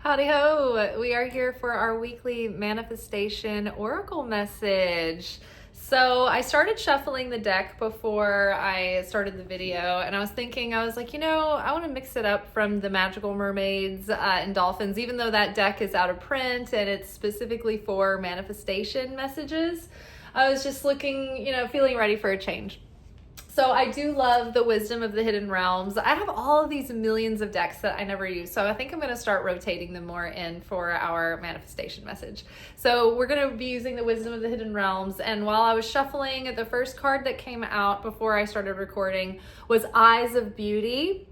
Howdy ho! We are here for our weekly manifestation oracle message. So I started shuffling the deck before I started the video, and I was thinking, I was like, I want to mix it up from the magical mermaids and dolphins, even though that deck is out of print and it's specifically for manifestation messages. I was just looking, feeling ready for a change. So I do love the wisdom of the hidden realms. I have all of these millions of decks that I never use, so I think I'm going to start rotating them more in for our manifestation message. So we're going to be using the wisdom of the hidden realms, and while I was shuffling, the first card that came out before I started recording was Eyes of Beauty,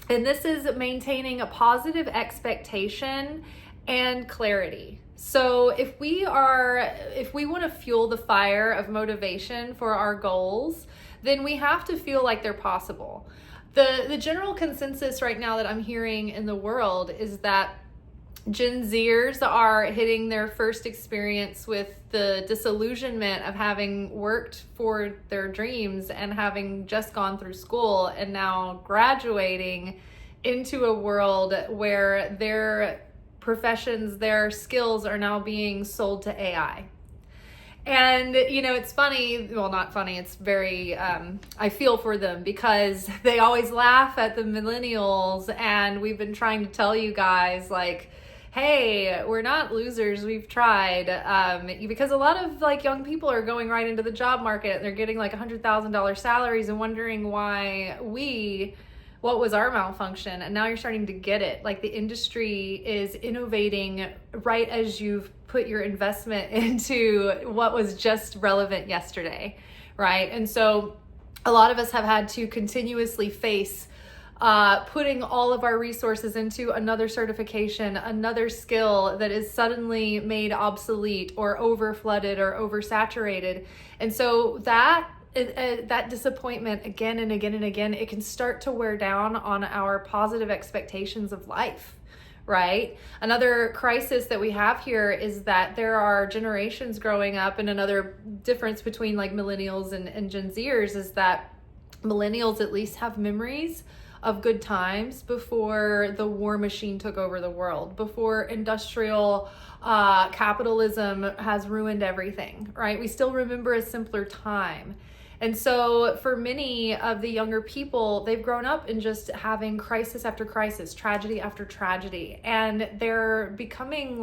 and this is maintaining a positive expectation and clarity. So if we want to fuel the fire of motivation for our goals, then we have to feel like they're possible. The general consensus right now that I'm hearing in the world is that Gen Zers are hitting their first experience with the disillusionment of having worked for their dreams and having just gone through school and now graduating into a world where their professions, their skills are now being sold to AI. And, it's funny, well, not funny, it's very, I feel for them because they always laugh at the millennials, and we've been trying to tell you guys, like, hey, we're not losers, we've tried, because a lot of, young people are going right into the job market, and they're getting, $100,000 salaries and wondering what was our malfunction, and now you're starting to get it. The industry is innovating right as you've put your investment into what was just relevant yesterday, right? And so a lot of us have had to continuously face putting all of our resources into another certification, another skill that is suddenly made obsolete or over flooded or oversaturated. And so that disappointment again and again and again, it can start to wear down on our positive expectations of life, right? Another crisis that we have here is that there are generations growing up, and another difference between millennials and Gen Zers is that millennials at least have memories of good times before the war machine took over the world, before industrial capitalism has ruined everything, right? We still remember a simpler time. And so for many of the younger people, they've grown up in just having crisis after crisis, tragedy after tragedy. And they're becoming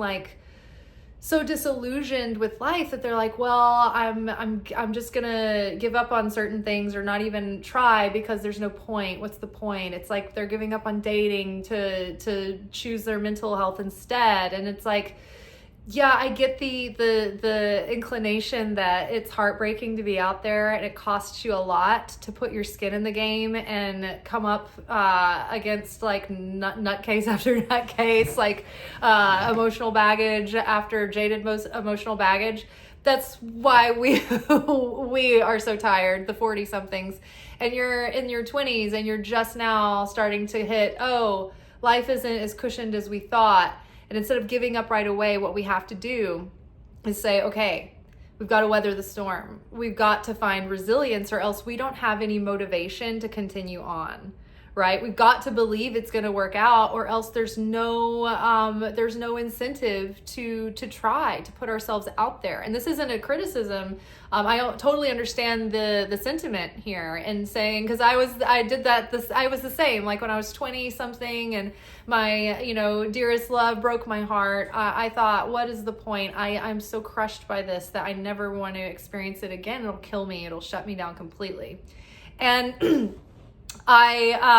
so disillusioned with life that they're like, well, I'm just gonna give up on certain things or not even try because there's no point. What's the point? It's like they're giving up on dating to choose their mental health instead. And it's like, yeah, I get the inclination that it's heartbreaking to be out there and it costs you a lot to put your skin in the game and come up against nutcase after nutcase, emotional baggage after jaded emotional baggage. That's why we are so tired, the 40 somethings, and you're in your 20s and you're just now starting to hit, life isn't as cushioned as we thought. And instead of giving up right away, what we have to do is say, okay, we've got to weather the storm. We've got to find resilience, or else we don't have any motivation to continue on, right? We've got to believe it's going to work out, or else there's no incentive to try to put ourselves out there. And this isn't a criticism. I totally understand the sentiment here and saying, because I was the same. When I was 20 something and my dearest love broke my heart, I thought, what is the point? I'm so crushed by this that I never want to experience it again. It'll kill me. It'll shut me down completely. And I'm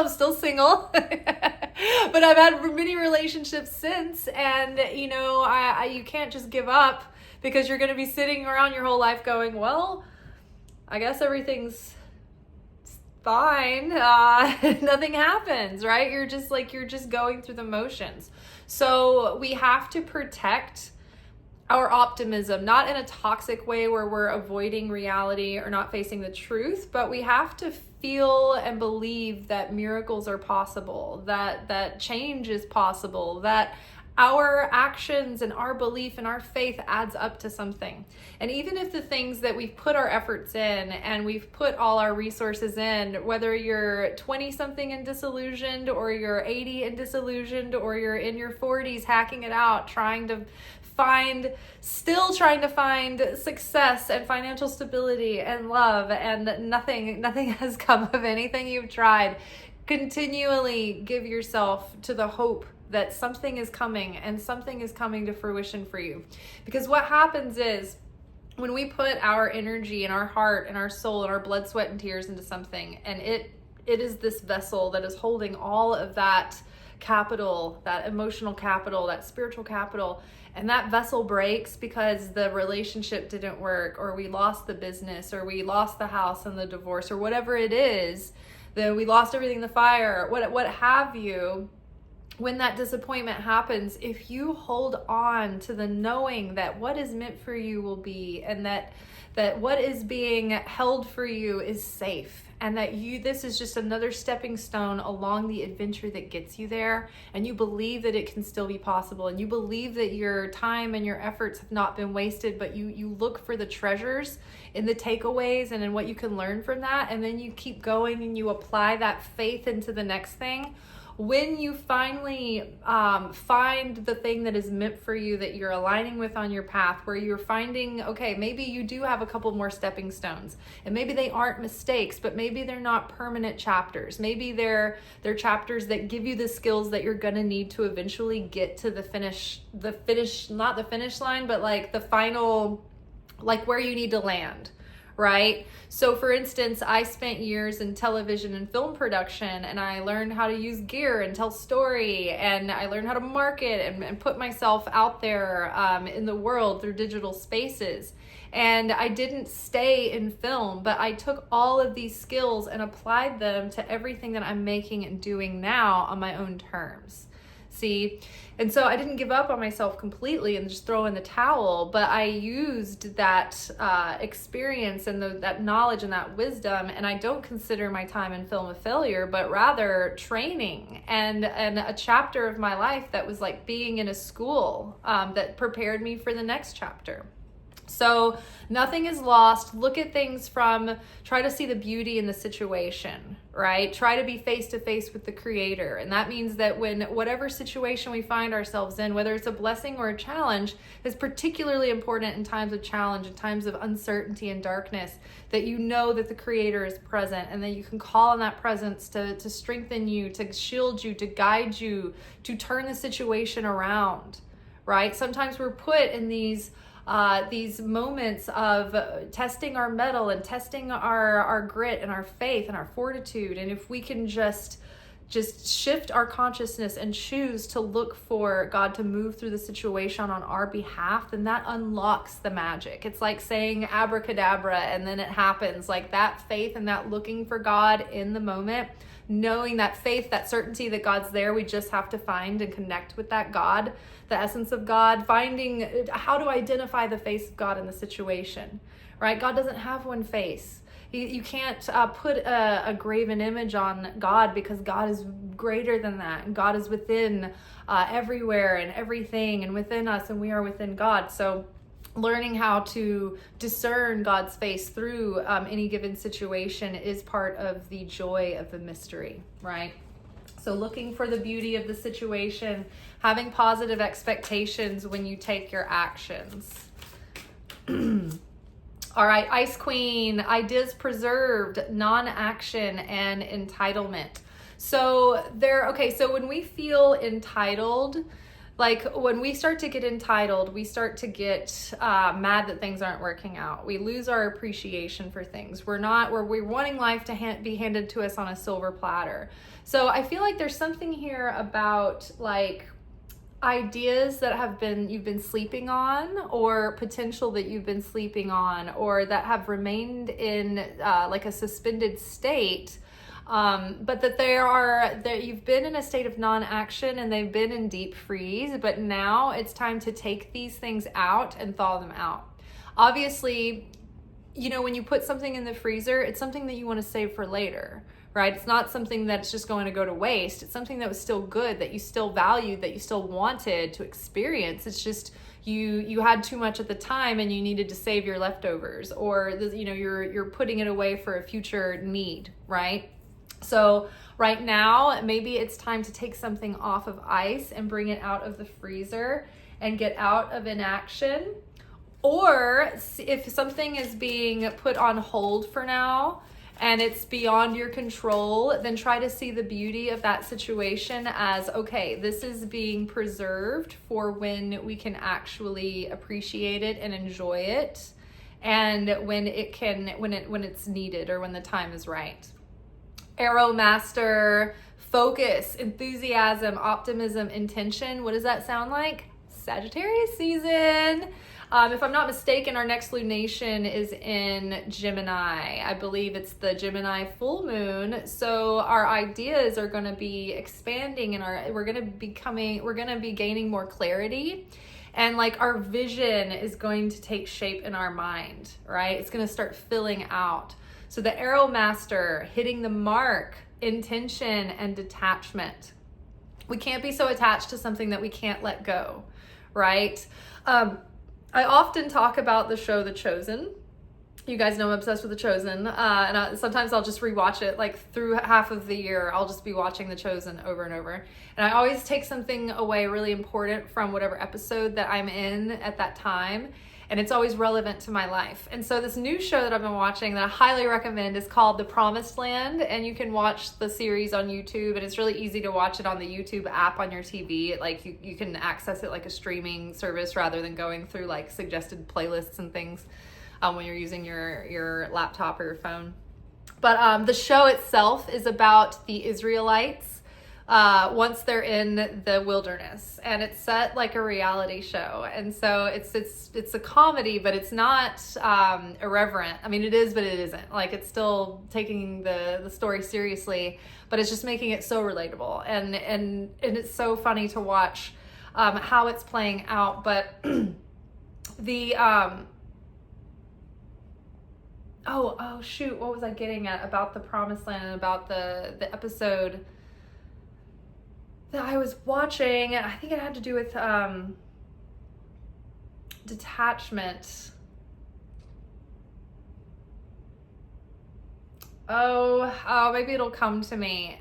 still single, but I've had many relationships since, and you can't just give up because you're going to be sitting around your whole life going, well, I guess everything's fine. Nothing happens, right? You're just going through the motions. So we have to protect our optimism, not in a toxic way where we're avoiding reality or not facing the truth, but we have to feel and believe that miracles are possible, that change is possible, that our actions and our belief and our faith adds up to something. And even if the things that we've put our efforts in and we've put all our resources in, whether you're 20 something and disillusioned, or you're 80 and disillusioned, or you're in your 40s hacking it out, still trying to find success and financial stability and love, and nothing has come of anything you've tried, continually give yourself to the hope that something is coming, and something is coming to fruition for you. Because what happens is, when we put our energy and our heart and our soul and our blood, sweat, and tears into something, and it is this vessel that is holding all of that capital, that emotional capital, that spiritual capital, and that vessel breaks because the relationship didn't work, or we lost the business, or we lost the house and the divorce, or whatever it is, that we lost everything in the fire, what have you. When that disappointment happens, if you hold on to the knowing that what is meant for you will be, and that what is being held for you is safe, and that this is just another stepping stone along the adventure that gets you there, and you believe that it can still be possible, and you believe that your time and your efforts have not been wasted, but you look for the treasures in the takeaways and in what you can learn from that, and then you keep going and you apply that faith into the next thing. When you finally find the thing that is meant for you, that you're aligning with on your path, where you're finding, okay, maybe you do have a couple more stepping stones, and maybe they aren't mistakes, but maybe they're not permanent chapters. Maybe they're chapters that give you the skills that you're gonna need to eventually get to the finish, not the finish line, but like the final, like where you need to land. Right? So for instance, I spent years in television and film production, and I learned how to use gear and tell story, and I learned how to market and put myself out there in the world through digital spaces. And I didn't stay in film, but I took all of these skills and applied them to everything that I'm making and doing now on my own terms. See? And so I didn't give up on myself completely and just throw in the towel, but I used that experience and that knowledge and that wisdom, and I don't consider my time in film a failure, but rather training and a chapter of my life that was like being in a school that prepared me for the next chapter. So nothing is lost. Look at things try to see the beauty in the situation, right? Try to be face to face with the Creator. And that means that whatever situation we find ourselves in, whether it's a blessing or a challenge, is particularly important in times of challenge, in times of uncertainty and darkness, that you know that the Creator is present, and that you can call on that presence to strengthen you, to shield you, to guide you, to turn the situation around, right? Sometimes we're put in these moments of testing our mettle and testing our grit and our faith and our fortitude. And if we can just shift our consciousness and choose to look for God to move through the situation on our behalf, then that unlocks the magic. It's like saying abracadabra and then it happens. Like that faith and that looking for God in the moment, knowing that faith, that certainty that God's there, we just have to find and connect with that God, the essence of God, finding how to identify the face of God in the situation, right? God doesn't have one face. You can't put a graven image on God, because God is greater than that, and God is within everywhere and everything, and within us, and we are within God. So learning how to discern God's face through any given situation is part of the joy of the mystery, right? So looking for the beauty of the situation, having positive expectations when you take your actions. All right, Ice Queen, ideas preserved, non-action, and entitlement. So so when we feel entitled, like when we start to get entitled, we start to get mad that things aren't working out. We lose our appreciation for things. We're wanting life to be handed to us on a silver platter. So I feel like there's something here about like ideas that you've been sleeping on, or potential that you've been sleeping on, or that have remained in like a suspended state. But that you've been in a state of non-action and they've been in deep freeze, but now it's time to take these things out and thaw them out. Obviously, when you put something in the freezer, it's something that you want to save for later, right? It's not something that's just going to go to waste. It's something that was still good, that you still valued, that you still wanted to experience. It's just you had too much at the time and you needed to save your leftovers, or you're putting it away for a future need, right? So right now, maybe it's time to take something off of ice and bring it out of the freezer and get out of inaction. Or if something is being put on hold for now and it's beyond your control, then try to see the beauty of that situation as, okay, this is being preserved for when we can actually appreciate it and enjoy it, and when it's needed, or when the time is right. Arrow Master, focus, enthusiasm, optimism, intention. What does that sound like? Sagittarius season. If I'm not mistaken, our next lunation is in Gemini. I believe it's the Gemini full moon. So our ideas are going to be expanding, and we're going to be gaining more clarity. And like our vision is going to take shape in our mind, right? It's going to start filling out. So the Arrow Master, hitting the mark, intention and detachment. We can't be so attached to something that we can't let go, right? I often talk about the show The Chosen. You guys know I'm obsessed with The Chosen. Sometimes I'll just rewatch it, like through half of the year, I'll just be watching The Chosen over and over. And I always take something away really important from whatever episode that I'm in at that time. And it's always relevant to my life. And so this new show that I've been watching that I highly recommend is called The Promised Land. And you can watch the series on YouTube, and it's really easy to watch it on the YouTube app on your TV. Like you can access it like a streaming service rather than going through like suggested playlists and things when you're using your laptop or your phone. But the show itself is about the Israelites once they're in the wilderness, and it's set like a reality show. And so it's a comedy, but it's not irreverent. I mean, it is, but it isn't. Like, it's still taking the story seriously, but it's just making it so relatable, and it's so funny to watch how it's playing out. But the oh shoot, what was I getting at about the Promised Land and about the episode that I was watching? I think it had to do with detachment. Oh, maybe it'll come to me.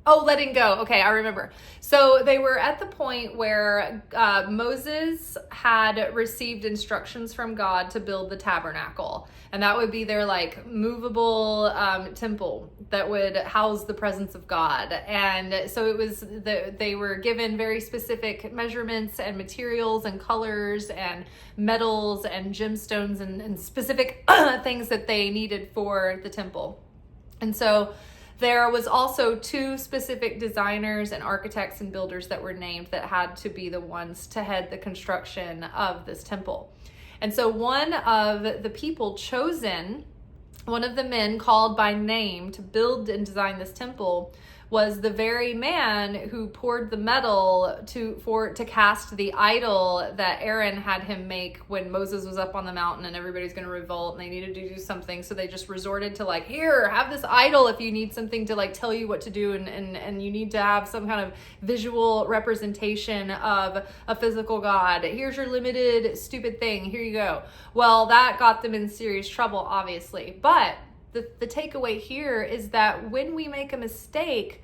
Oh, letting go. Okay, I remember. So they were at the point where Moses had received instructions from God to build the tabernacle. And that would be their like movable temple that would house the presence of God. And so it was they were given very specific measurements and materials and colors and metals and gemstones and specific things that they needed for the temple. And so there was also 2 specific designers and architects and builders that were named that had to be the ones to head the construction of this temple. And so one of the people chosen, one of the men called by name to build and design this temple, was the very man who poured the metal to cast the idol that Aaron had him make when Moses was up on the mountain and everybody's going to revolt and they needed to do something. So they just resorted to like, here, have this idol if you need something to like tell you what to do, and you need to have some kind of visual representation of a physical God. Here's your limited stupid thing. Here you go. Well, that got them in serious trouble, obviously. But the takeaway here is that when we make a mistake,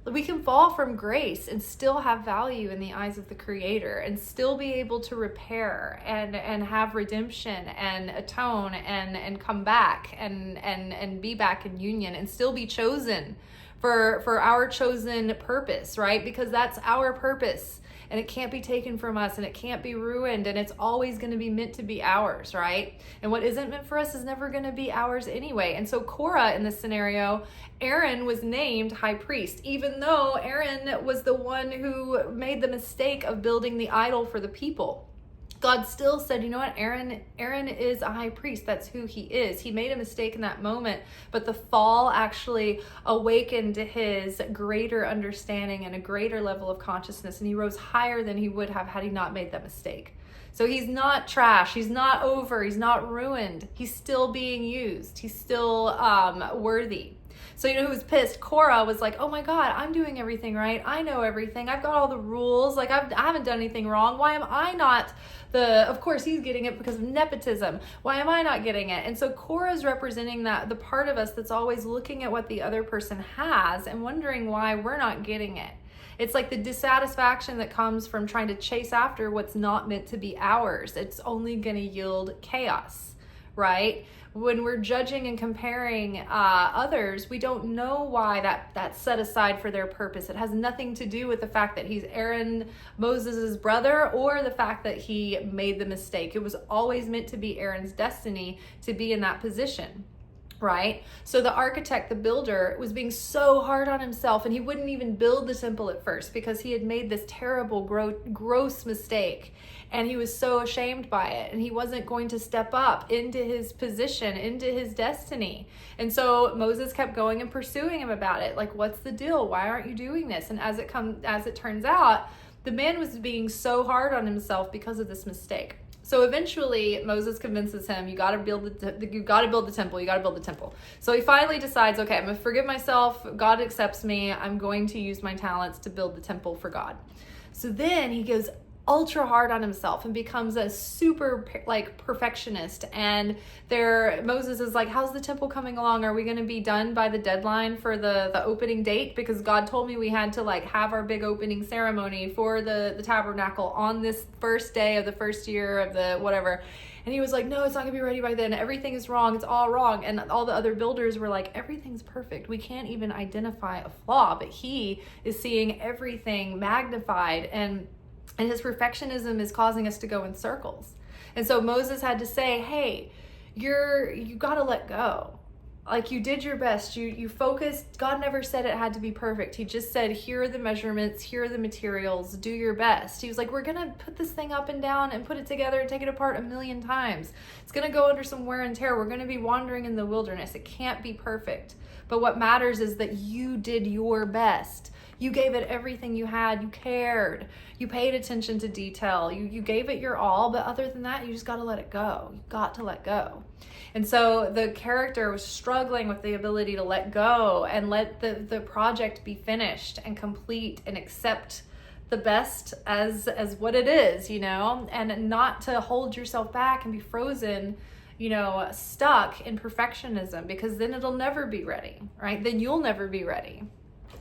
we can fall from grace and still have value in the eyes of the Creator, and still be able to repair and have redemption and atone and come back and be back in union, and still be chosen for our chosen purpose, right? Because that's our purpose. And it can't be taken from us, and it can't be ruined, and it's always going to be meant to be ours, right? And what isn't meant for us is never going to be ours anyway. And so Korah, in this scenario, Aaron was named high priest, even though Aaron was the one who made the mistake of building the idol for the people. God still said, you know what, Aaron is a high priest. That's who he is. He made a mistake in that moment, but the fall actually awakened his greater understanding and a greater level of consciousness, and he rose higher than he would have had he not made that mistake. So he's not trash. He's not over. He's not ruined. He's still being used. He's still worthy. So you know who was pissed? Cora was like, oh my God, I'm doing everything right. I know everything. I've got all the rules. Like I haven't done anything wrong. Why am I not of course he's getting it because of nepotism. Why am I not getting it? And so Cora's representing the part of us that's always looking at what the other person has and wondering why we're not getting it. It's like the dissatisfaction that comes from trying to chase after what's not meant to be ours. It's only going to yield chaos, right? When we're judging and comparing others, we don't know why that's set aside for their purpose. It has nothing to do with the fact that he's Aaron, Moses' brother, or the fact that he made the mistake. It was always meant to be Aaron's destiny to be in that position. Right? So the architect, the builder, was being so hard on himself, and he wouldn't even build the temple at first because he had made this terrible, gross mistake, and he was so ashamed by it, and he wasn't going to step up into his position, into his destiny. And so Moses kept going and pursuing him about it. Like, what's the deal? Why aren't you doing this? And as it turns out, the man was being so hard on himself because of this mistake. So eventually Moses convinces him, you got to build the temple. You got to build the temple. So he finally decides, okay, I'm going to forgive myself. God accepts me. I'm going to use my talents to build the temple for God. So then he goes ultra hard on himself and becomes a super perfectionist. And Moses is like, how's the temple coming along? Are we going to be done by the deadline for the opening date? Because God told me we had to have our big opening ceremony for the tabernacle on this first day of the first year of the whatever. And he was like, no, it's not gonna be ready by then. Everything is wrong. It's all wrong. And all the other builders were like, everything's perfect. We can't even identify a flaw, but he is seeing everything magnified, and his perfectionism is causing us to go in circles. And so Moses had to say, hey, you got to let go. Like, you did your best. You focused. God never said it had to be perfect. He just said, here are the measurements. Here are the materials. Do your best. He was like, we're going to put this thing up and down and put it together and take it apart 1,000,000 times. It's going to go under some wear and tear. We're going to be wandering in the wilderness. It can't be perfect. But what matters is that you did your best. You gave it everything you had. You cared. You paid attention to detail. You gave it your all. But other than that, you just got to let it go. You got to let go. And so the character was struggling with the ability to let go and let the project be finished and complete and accept the best as what it is, and not to hold yourself back and be frozen, stuck in perfectionism, because then it'll never be ready, right? Then you'll never be ready.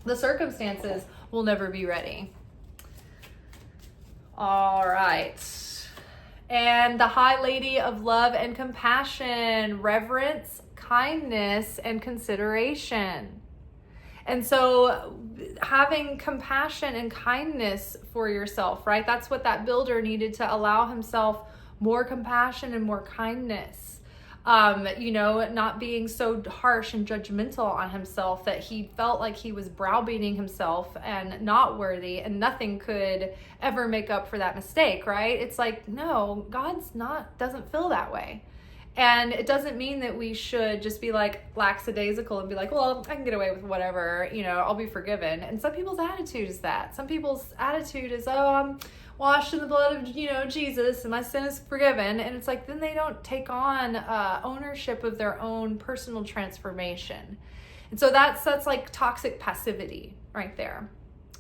The circumstances will never be ready. All right. And the High Lady of Love and Compassion, reverence, kindness, and consideration. And so having compassion and kindness for yourself, right? That's what that builder needed to allow himself more compassion and more kindness. Not being so harsh and judgmental on himself that he felt like he was browbeating himself and not worthy, and nothing could ever make up for that mistake, right? It's like, no, doesn't feel that way. And it doesn't mean that we should just be like lackadaisical and be like, well, I can get away with whatever, I'll be forgiven. And some people's attitude is that. Some people's attitude is, oh, I'm washed in the blood of, Jesus, and my sin is forgiven. And it's like, then they don't take on ownership of their own personal transformation. And so that's like toxic passivity right there.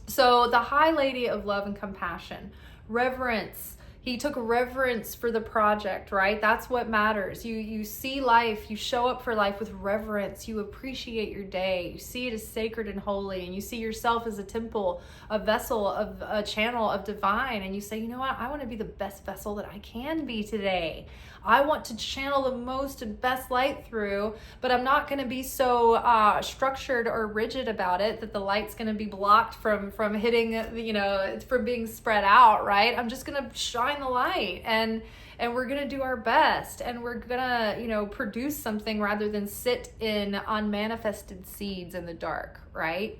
So the High Lady of Love and Compassion, reverence. He took reverence for the project, right? That's what matters. You see life, you show up for life with reverence. You appreciate your day. You see it as sacred and holy, and you see yourself as a temple, a vessel, of a channel of divine. And you say, you know what? I want to be the best vessel that I can be today. I want to channel the most and best light through, but I'm not going to be so structured or rigid about it that the light's going to be blocked from hitting, from being spread out, right? I'm just going to shine the light, and we're going to do our best, and we're going to, produce something rather than sit in unmanifested seeds in the dark, right?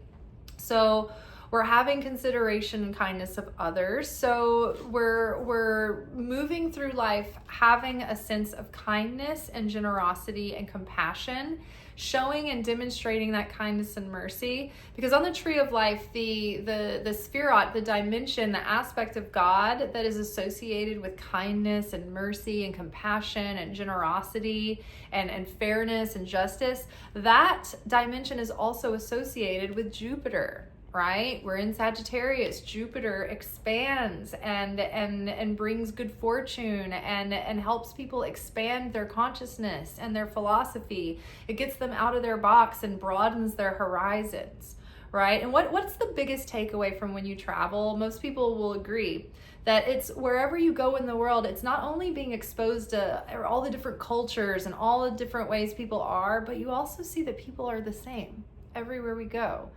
So We're having consideration and kindness of others. So we're moving through life having a sense of kindness and generosity and compassion, showing and demonstrating that kindness and mercy. Because on the tree of life, the spherot, the dimension, the aspect of God that is associated with kindness and mercy and compassion and generosity and fairness and justice, that dimension is also associated with Jupiter. Right? We're in Sagittarius. Jupiter expands and brings good fortune and helps people expand their consciousness and their philosophy. It gets them out of their box and broadens their horizons, right? And what's the biggest takeaway from when you travel? Most people will agree that it's wherever you go in the world, it's not only being exposed to all the different cultures and all the different ways people are, but you also see that people are the same everywhere we go.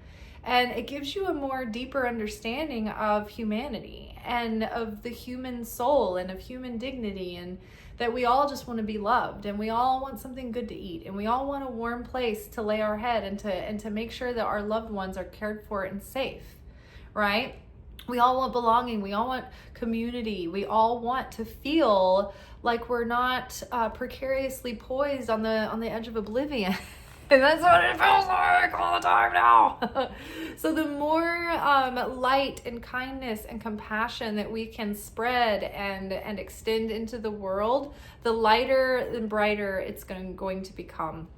And it gives you a more deeper understanding of humanity and of the human soul and of human dignity, and that we all just want to be loved, and we all want something good to eat, and we all want a warm place to lay our head and to make sure that our loved ones are cared for and safe, right? We all want belonging. We all want community. We all want to feel like we're not precariously poised on the edge of oblivion. And that's what it feels like all the time now. So the more light and kindness and compassion that we can spread and extend into the world, the lighter and brighter it's going to become.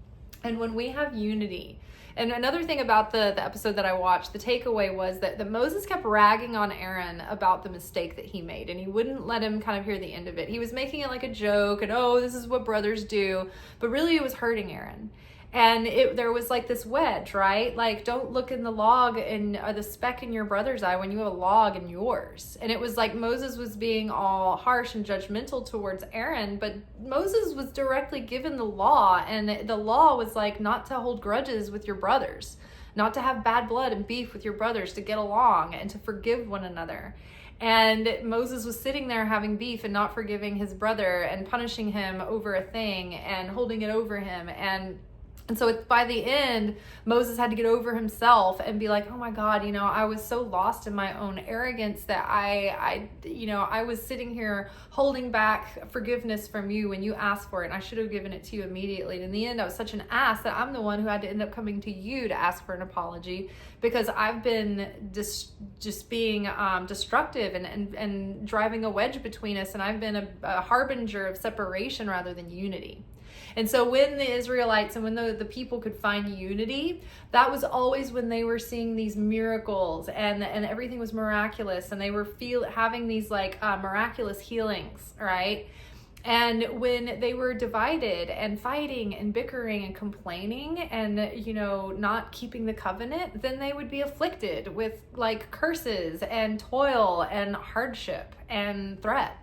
And when we have unity, and another thing about the episode that I watched, the takeaway was that Moses kept ragging on Aaron about the mistake that he made, and he wouldn't let him kind of hear the end of it. He was making it like a joke, and oh, this is what brothers do, but really it was hurting Aaron. And there was like this wedge, right? Like, don't look in the log and the speck in your brother's eye when you have a log in yours. And it was like Moses was being all harsh and judgmental towards Aaron, but Moses was directly given the law, and the law was like not to hold grudges with your brothers, not to have bad blood and beef with your brothers, to get along and to forgive one another. And Moses was sitting there having beef and not forgiving his brother and punishing him over a thing and holding it over him. And so by the end, Moses had to get over himself and be like, oh my God, I was so lost in my own arrogance that I was sitting here holding back forgiveness from you when you asked for it, and I should have given it to you immediately. And in the end, I was such an ass that I'm the one who had to end up coming to you to ask for an apology, because I've been just being destructive and driving a wedge between us, and I've been a harbinger of separation rather than unity. And so when the Israelites and when the people could find unity, that was always when they were seeing these miracles and everything was miraculous, and they were having these like miraculous healings, right? And when they were divided and fighting and bickering and complaining and, not keeping the covenant, then they would be afflicted with like curses and toil and hardship and threat,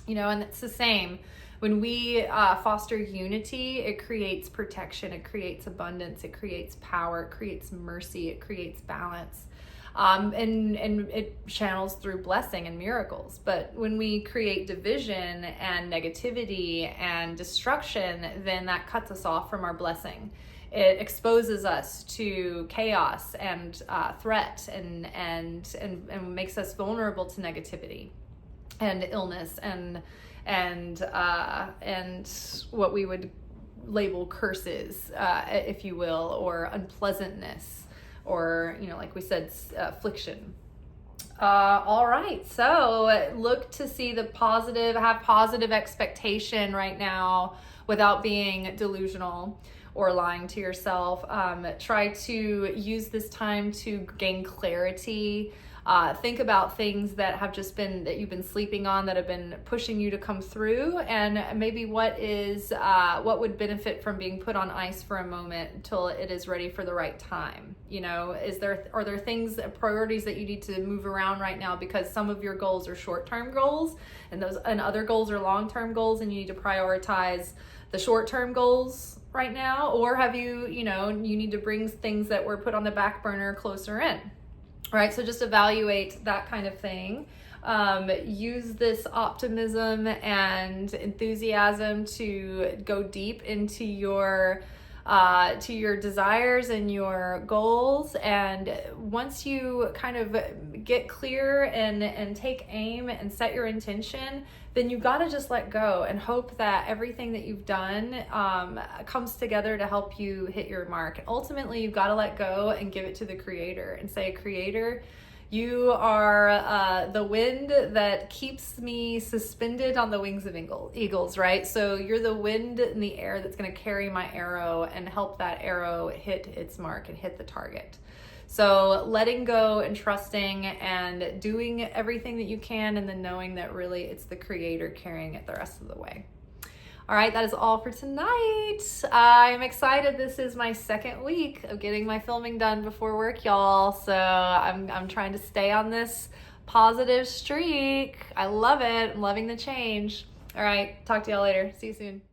and it's the same. When we foster unity, it creates protection, it creates abundance, it creates power, it creates mercy, it creates balance, and it channels through blessing and miracles. But when we create division and negativity and destruction, then that cuts us off from our blessing. It exposes us to chaos and threat and makes us vulnerable to negativity and illness and what we would label curses, if you will, or unpleasantness, or, like we said, affliction. All right, so look to see the positive, have positive expectation right now without being delusional or lying to yourself. Try to use this time to gain clarity. Think about things that you've been sleeping on, that have been pushing you to come through, and maybe what would benefit from being put on ice for a moment until it is ready for the right time. Are there things, priorities that you need to move around right now because some of your goals are short-term goals and other goals are long-term goals, and you need to prioritize the short-term goals right now? Or have you need to bring things that were put on the back burner closer in? Right, so just evaluate that kind of thing. Use this optimism and enthusiasm to go deep into your to your desires and your goals. And once you kind of get clear and take aim and set your intention, then you got to just let go and hope that everything that you've done comes together to help you hit your mark. And ultimately, you've got to let go and give it to the Creator and say, Creator, you are the wind that keeps me suspended on the wings of eagles, right? So you're the wind in the air that's going to carry my arrow and help that arrow hit its mark and hit the target. So letting go and trusting and doing everything that you can, and then knowing that really it's the Creator carrying it the rest of the way. All right, that is all for tonight. I'm excited. This is my second week of getting my filming done before work, y'all. So I'm trying to stay on this positive streak. I love it. I'm loving the change. All right, talk to y'all later. See you soon.